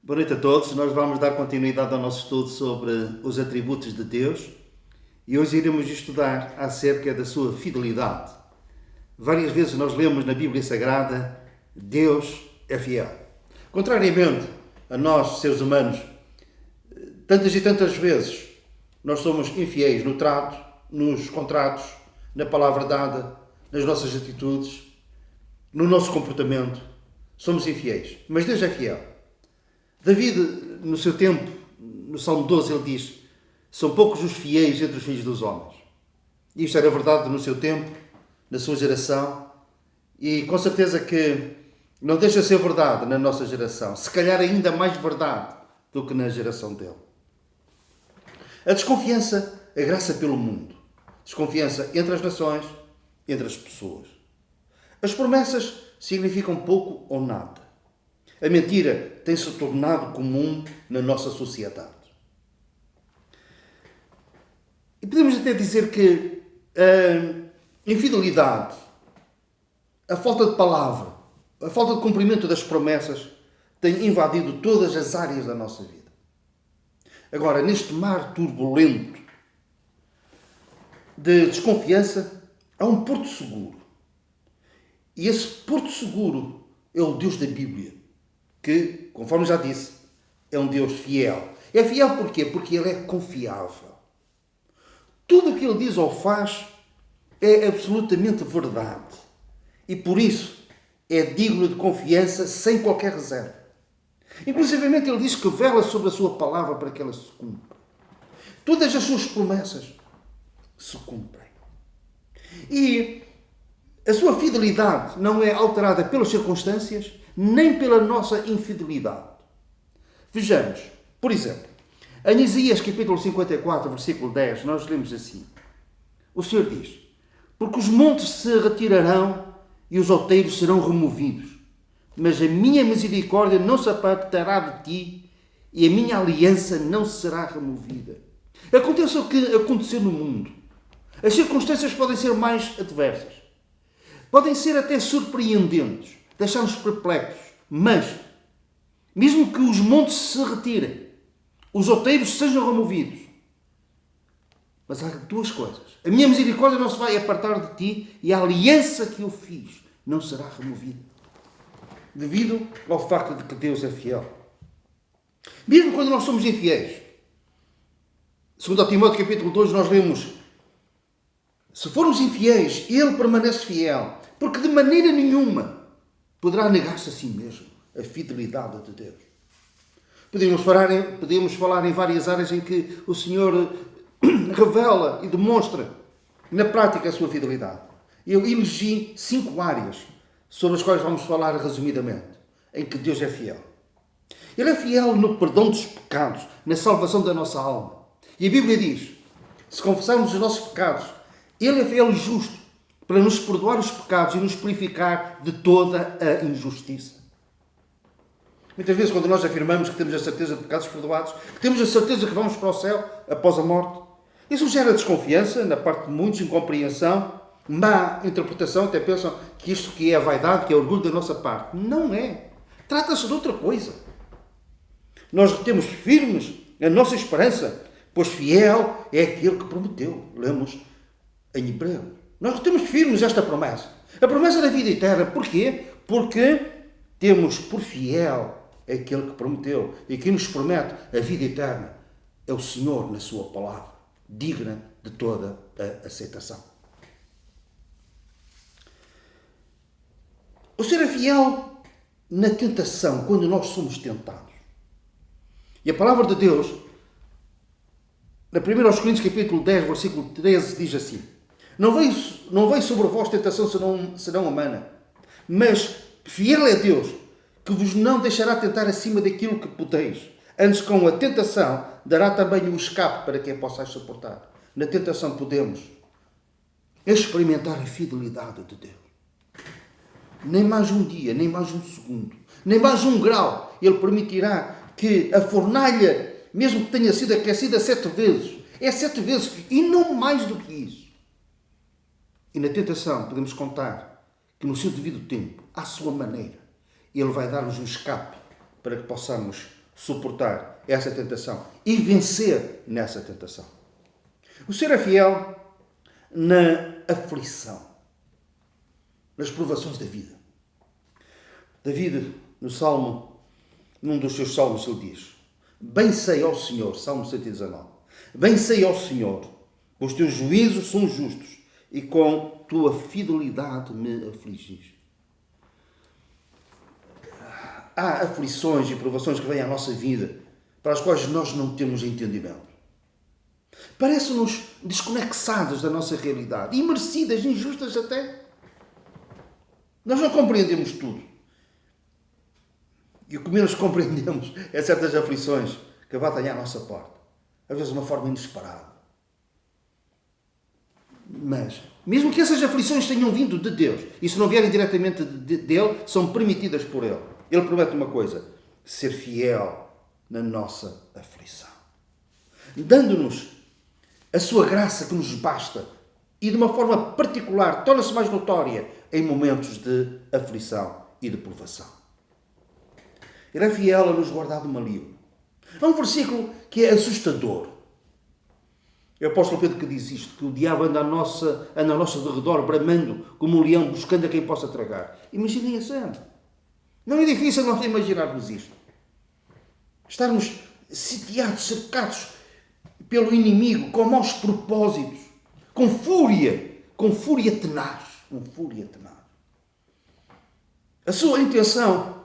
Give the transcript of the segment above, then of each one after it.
Boa noite a todos. Nós vamos dar continuidade ao nosso estudo sobre os atributos de Deus e hoje iremos estudar acerca da sua fidelidade. Várias vezes nós lemos na Bíblia Sagrada: Deus é fiel. Contrariamente a nós, seres humanos, tantas e tantas vezes nós somos infiéis no trato, nos contratos, na palavra dada, nas nossas atitudes, no nosso comportamento. Somos infiéis, mas Deus é fiel. David, no seu tempo, no Salmo 12, ele diz: são poucos os fiéis entre os filhos dos homens. E isto era verdade no seu tempo, na sua geração, e com certeza que não deixa de ser verdade na nossa geração. Se calhar ainda mais verdade do que na geração dele. A desconfiança agraça pelo mundo. Desconfiança entre as nações, entre as pessoas. As promessas significam pouco ou nada. A mentira tem-se tornado comum na nossa sociedade. E podemos até dizer que a infidelidade, a falta de palavra, a falta de cumprimento das promessas tem invadido todas as áreas da nossa vida. Agora, neste mar turbulento de desconfiança, há um porto seguro. E esse porto seguro é o Deus da Bíblia, que, conforme já disse, é um Deus fiel. É fiel porquê? Porque Ele é confiável. Tudo o que Ele diz ou faz é absolutamente verdade. E por isso é digno de confiança sem qualquer reserva. Inclusivamente Ele diz que vela sobre a sua palavra para que ela se cumpra. Todas as suas promessas se cumprem. E a sua fidelidade não é alterada pelas circunstâncias, nem pela nossa infidelidade. Vejamos, por exemplo, em Isaías capítulo 54, versículo 10, nós lemos assim. O Senhor diz: porque os montes se retirarão e os outeiros serão removidos, mas a minha misericórdia não se apartará de ti e a minha aliança não será removida. Aconteça o que acontecer no mundo. As circunstâncias podem ser mais adversas. Podem ser até surpreendentes, deixar-nos perplexos, mas, mesmo que os montes se retirem, os outeiros sejam removidos, mas há duas coisas. A minha misericórdia não se vai apartar de ti e a aliança que eu fiz não será removida. Devido ao facto de que Deus é fiel. Mesmo quando nós somos infiéis. Segundo Timóteo capítulo 2, nós lemos: se formos infiéis, Ele permanece fiel, porque de maneira nenhuma poderá negar-se a si mesmo. A fidelidade de Deus. Podemos falar em várias áreas em que o Senhor revela e demonstra na prática a sua fidelidade. Eu elegi 5 áreas sobre as quais vamos falar resumidamente, em que Deus é fiel. Ele é fiel no perdão dos pecados, na salvação da nossa alma. E a Bíblia diz: se confessarmos os nossos pecados, Ele é fiel e justo para nos perdoar os pecados e nos purificar de toda a injustiça. Muitas vezes, quando nós afirmamos que temos a certeza de pecados perdoados, que temos a certeza que vamos para o céu após a morte, isso gera desconfiança na parte de muitos, incompreensão, má interpretação, até pensam que isto que é a vaidade, que é orgulho da nossa parte. Não é. Trata-se de outra coisa. Nós retemos firmes a nossa esperança, pois fiel é aquele que prometeu. Lemos em Hebreu. Nós retemos firmes esta promessa. A promessa da vida eterna. Porquê? Porque temos por fiel aquele que prometeu. E quem nos promete a vida eterna é o Senhor na sua palavra, digna de toda a aceitação. O Senhor é fiel na tentação, quando nós somos tentados. E a palavra de Deus, na 1 Coríntios capítulo 10, versículo 13, diz assim: Não veio sobre vós tentação senão humana, mas fiel é Deus, que vos não deixará tentar acima daquilo que podeis. Antes, com a tentação, dará também o escape para que a possais suportar. Na tentação podemos experimentar a fidelidade de Deus. Nem mais um dia, nem mais um segundo, nem mais um grau, Ele permitirá que a fornalha, mesmo que tenha sido aquecida 7 vezes, é 7 vezes e não mais do que isso. E na tentação podemos contar que no seu devido tempo, à sua maneira, Ele vai dar-nos um escape para que possamos suportar essa tentação e vencer nessa tentação. O Senhor é fiel na aflição, nas provações da vida. David, no Salmo, num dos seus salmos, ele diz: bem sei ao Senhor, Salmo 119, bem sei ao Senhor, os teus juízos são justos e com tua fidelidade me afligis. Há aflições e provações que vêm à nossa vida para as quais nós não temos entendimento. Parecem-nos desconexadas da nossa realidade, imerecidas, injustas até. Nós não compreendemos tudo. E o que menos compreendemos é certas aflições que batem à nossa porta. Às vezes de uma forma inesperada. Mas, mesmo que essas aflições tenham vindo de Deus, e se não vierem diretamente dele, são permitidas por Ele. Ele promete uma coisa: ser fiel na nossa aflição. Dando-nos a sua graça que nos basta e de uma forma particular torna-se mais notória em momentos de aflição e de provação. Ele é fiel a nos guardar do maligno. Há um versículo que é assustador. É o apóstolo Pedro que diz isto, que o diabo anda ao nosso derredor, bramando como um leão, buscando a quem possa tragar. Imaginem a cena. Não é difícil nós imaginarmos isto. Estarmos sitiados, cercados pelo inimigo, com maus propósitos, com fúria tenaz. A sua intenção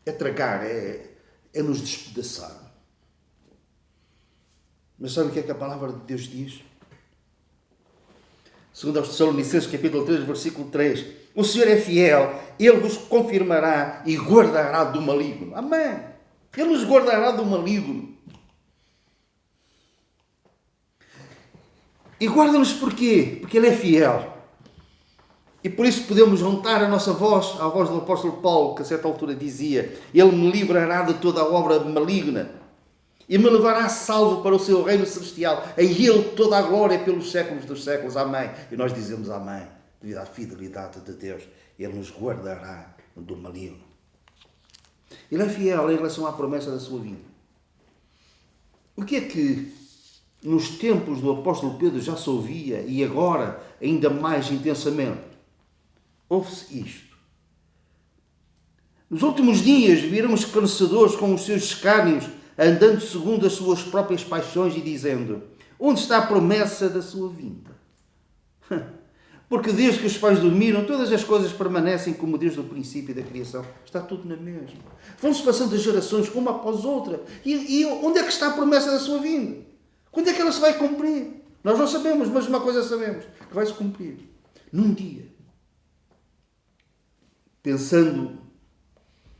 é tragar, é nos despedaçar. Mas sabe o que é que a palavra de Deus diz? Segundo aos Tessalonicenses, capítulo 3, versículo 3. O Senhor é fiel, Ele vos confirmará e guardará do maligno. Amém. Ele nos guardará do maligno. E guarda-nos porquê? Porque Ele é fiel. E por isso podemos juntar a nossa voz à voz do apóstolo Paulo, que a certa altura dizia: Ele me livrará de toda a obra maligna e me levará salvo para o seu reino celestial. A Ele toda a glória pelos séculos dos séculos. Amém. E nós dizemos amém, devido à fidelidade de Deus. Ele nos guardará do maligno. Ele é fiel em relação à promessa da sua vida. O que é que nos tempos do apóstolo Pedro já se ouvia e agora ainda mais intensamente? Ouve-se isto: nos últimos dias viram os escarnecedores com os seus escárnios, andando segundo as suas próprias paixões e dizendo: onde está a promessa da sua vinda? Porque desde que os pais dormiram, todas as coisas permanecem como desde o princípio da criação. Está tudo na mesma. Vão-se passando as gerações uma após outra. E onde é que está a promessa da sua vinda? Quando é que ela se vai cumprir? Nós não sabemos, mas uma coisa sabemos: que vai se cumprir num dia. Pensando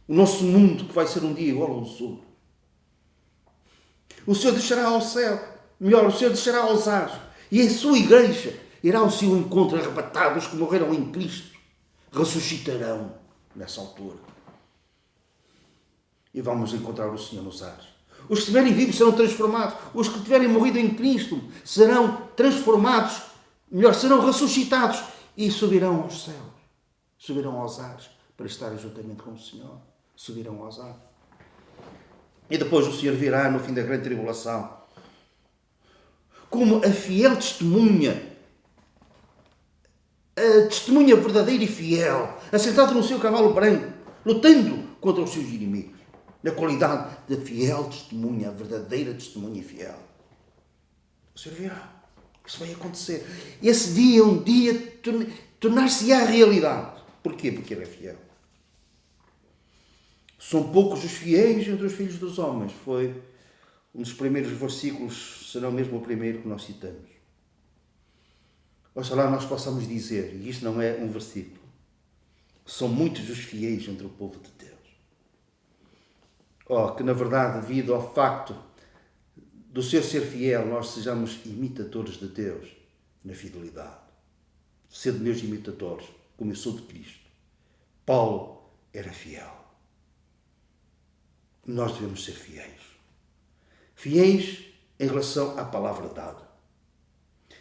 o nosso mundo, que vai ser um dia igual ao outro. O Senhor descerá ao céu, melhor, o Senhor descerá aos ares, e a sua igreja irá ao seu encontro, arrebatados que morreram em Cristo, ressuscitarão nessa altura. E vamos encontrar o Senhor nos ares. Os que estiverem vivos serão transformados, os que tiverem morrido em Cristo serão transformados, melhor, serão ressuscitados e subirão aos céus, subirão aos ares, para estarem juntamente com o Senhor, subirão aos ares. E depois o Senhor virá no fim da grande tribulação como a fiel testemunha, a testemunha verdadeira e fiel, assentado no seu cavalo branco, lutando contra os seus inimigos, na qualidade de fiel testemunha, a verdadeira testemunha e fiel. O Senhor virá. Isso vai acontecer. Esse dia, um dia, tornar-se-á realidade. Porquê? Porque Ele é fiel. São poucos os fiéis entre os filhos dos homens. Foi um dos primeiros versículos, se não mesmo o primeiro que nós citamos. Oxalá nós possamos dizer, e isto não é um versículo, são muitos os fiéis entre o povo de Deus. Oh, que na verdade, devido ao facto do Senhor ser fiel, nós sejamos imitadores de Deus na fidelidade. Sendo meus imitadores, como eu sou de Cristo. Paulo era fiel. Nós devemos ser fiéis. Fiéis em relação à palavra dada.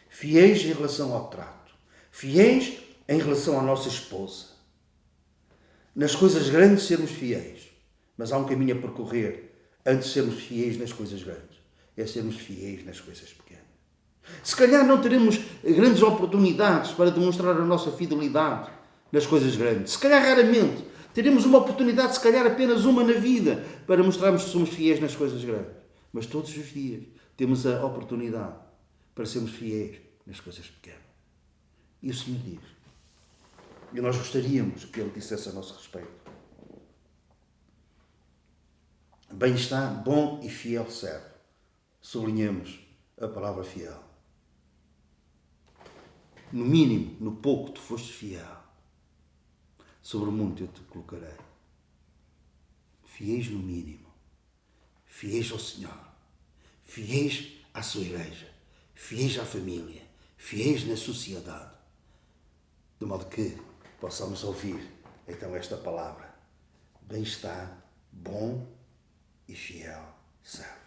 Fiéis em relação ao trato. Fiéis em relação à nossa esposa. Nas coisas grandes sermos fiéis. Mas há um caminho a percorrer antes de sermos fiéis nas coisas grandes. É sermos fiéis nas coisas pequenas. Se calhar não teremos grandes oportunidades para demonstrar a nossa fidelidade nas coisas grandes. Se calhar raramente. Teremos uma oportunidade, se calhar apenas uma na vida, para mostrarmos que somos fiéis nas coisas grandes. Mas todos os dias temos a oportunidade para sermos fiéis nas coisas pequenas. E o Senhor diz. E nós gostaríamos que Ele dissesse a nosso respeito. Bem está, bom e fiel servo. Sublinhamos a palavra fiel. No mínimo, no pouco, tu foste fiel. Sobre o muito eu te colocarei. Fiéis no mínimo. Fiéis ao Senhor. Fiéis à sua igreja. Fiéis à família. Fiéis na sociedade. De modo que possamos ouvir então esta palavra. Bem está, bom e fiel servo.